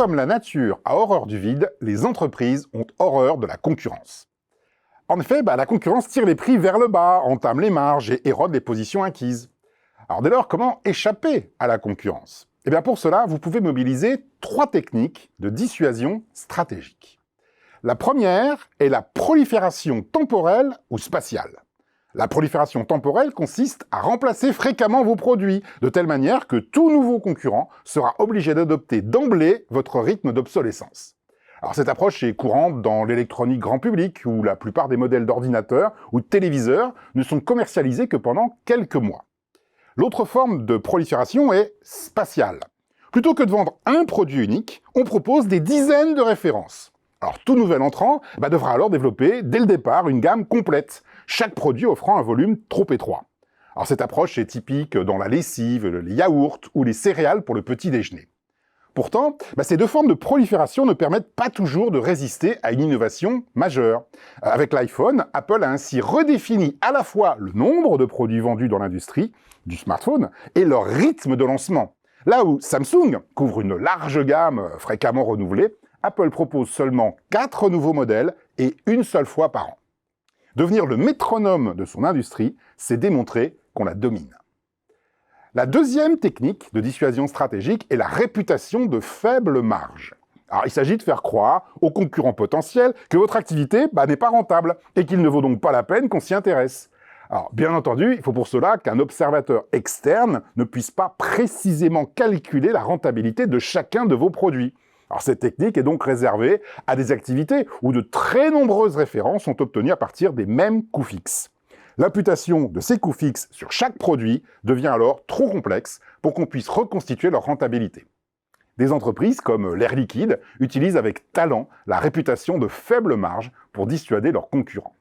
comme la nature a horreur du vide, les entreprises ont horreur de la concurrence. En effet, la concurrence tire les prix vers le bas, entame les marges et érode les positions acquises. Alors dès lors, comment échapper à la concurrence? Eh bien pour cela, vous pouvez mobiliser 3 techniques de dissuasion stratégique. La première est la prolifération temporelle ou spatiale. La prolifération temporelle consiste à remplacer fréquemment vos produits, de telle manière que tout nouveau concurrent sera obligé d'adopter d'emblée votre rythme d'obsolescence. Alors cette approche est courante dans l'électronique grand public, où la plupart des modèles d'ordinateurs ou de téléviseurs ne sont commercialisés que pendant quelques mois. L'autre forme de prolifération est spatiale. Plutôt que de vendre un produit unique, on propose des dizaines de références. Alors tout nouvel entrant devra alors développer dès le départ une gamme complète, chaque produit offrant un volume trop étroit. Alors cette approche est typique dans la lessive, les yaourts ou les céréales pour le petit déjeuner. Pourtant, ces 2 formes de prolifération ne permettent pas toujours de résister à une innovation majeure. Avec l'iPhone, Apple a ainsi redéfini à la fois le nombre de produits vendus dans l'industrie du smartphone et leur rythme de lancement. Là où Samsung couvre une large gamme fréquemment renouvelée, Apple propose seulement 4 nouveaux modèles et une seule fois par an. Devenir le métronome de son industrie, c'est démontrer qu'on la domine. La deuxième technique de dissuasion stratégique est la réputation de faible marge. Alors, il s'agit de faire croire aux concurrents potentiels que votre activité n'est pas rentable et qu'il ne vaut donc pas la peine qu'on s'y intéresse. Alors, bien entendu, il faut pour cela qu'un observateur externe ne puisse pas précisément calculer la rentabilité de chacun de vos produits. Alors, cette technique est donc réservée à des activités où de très nombreuses références sont obtenues à partir des mêmes coûts fixes. L'imputation de ces coûts fixes sur chaque produit devient alors trop complexe pour qu'on puisse reconstituer leur rentabilité. Des entreprises comme l'Air Liquide utilisent avec talent la réputation de faible marge pour dissuader leurs concurrents.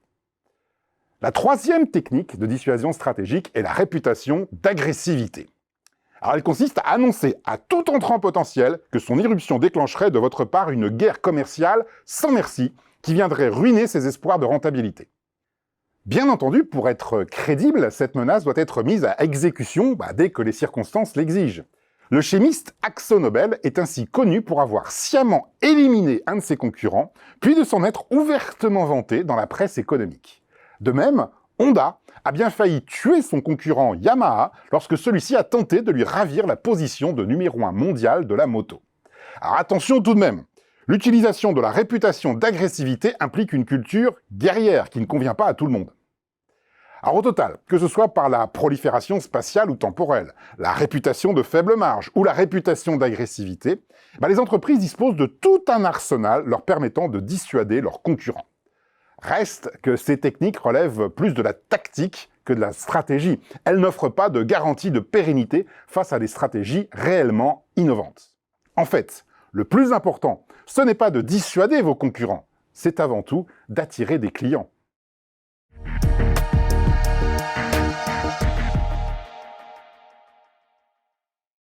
La troisième technique de dissuasion stratégique est la réputation d'agressivité. Alors elle consiste à annoncer à tout entrant potentiel que son irruption déclencherait de votre part une guerre commerciale sans merci qui viendrait ruiner ses espoirs de rentabilité. Bien entendu, pour être crédible, cette menace doit être mise à exécution dès que les circonstances l'exigent. Le chimiste AkzoNobel est ainsi connu pour avoir sciemment éliminé un de ses concurrents, puis de s'en être ouvertement vanté dans la presse économique. De même, Honda a bien failli tuer son concurrent Yamaha lorsque celui-ci a tenté de lui ravir la position de numéro 1 mondial de la moto. Alors attention tout de même, l'utilisation de la réputation d'agressivité implique une culture guerrière qui ne convient pas à tout le monde. Alors au total, que ce soit par la prolifération spatiale ou temporelle, la réputation de faible marge ou la réputation d'agressivité, les entreprises disposent de tout un arsenal leur permettant de dissuader leurs concurrents. Reste que ces techniques relèvent plus de la tactique que de la stratégie. Elles n'offrent pas de garantie de pérennité face à des stratégies réellement innovantes. En fait, le plus important, ce n'est pas de dissuader vos concurrents, c'est avant tout d'attirer des clients.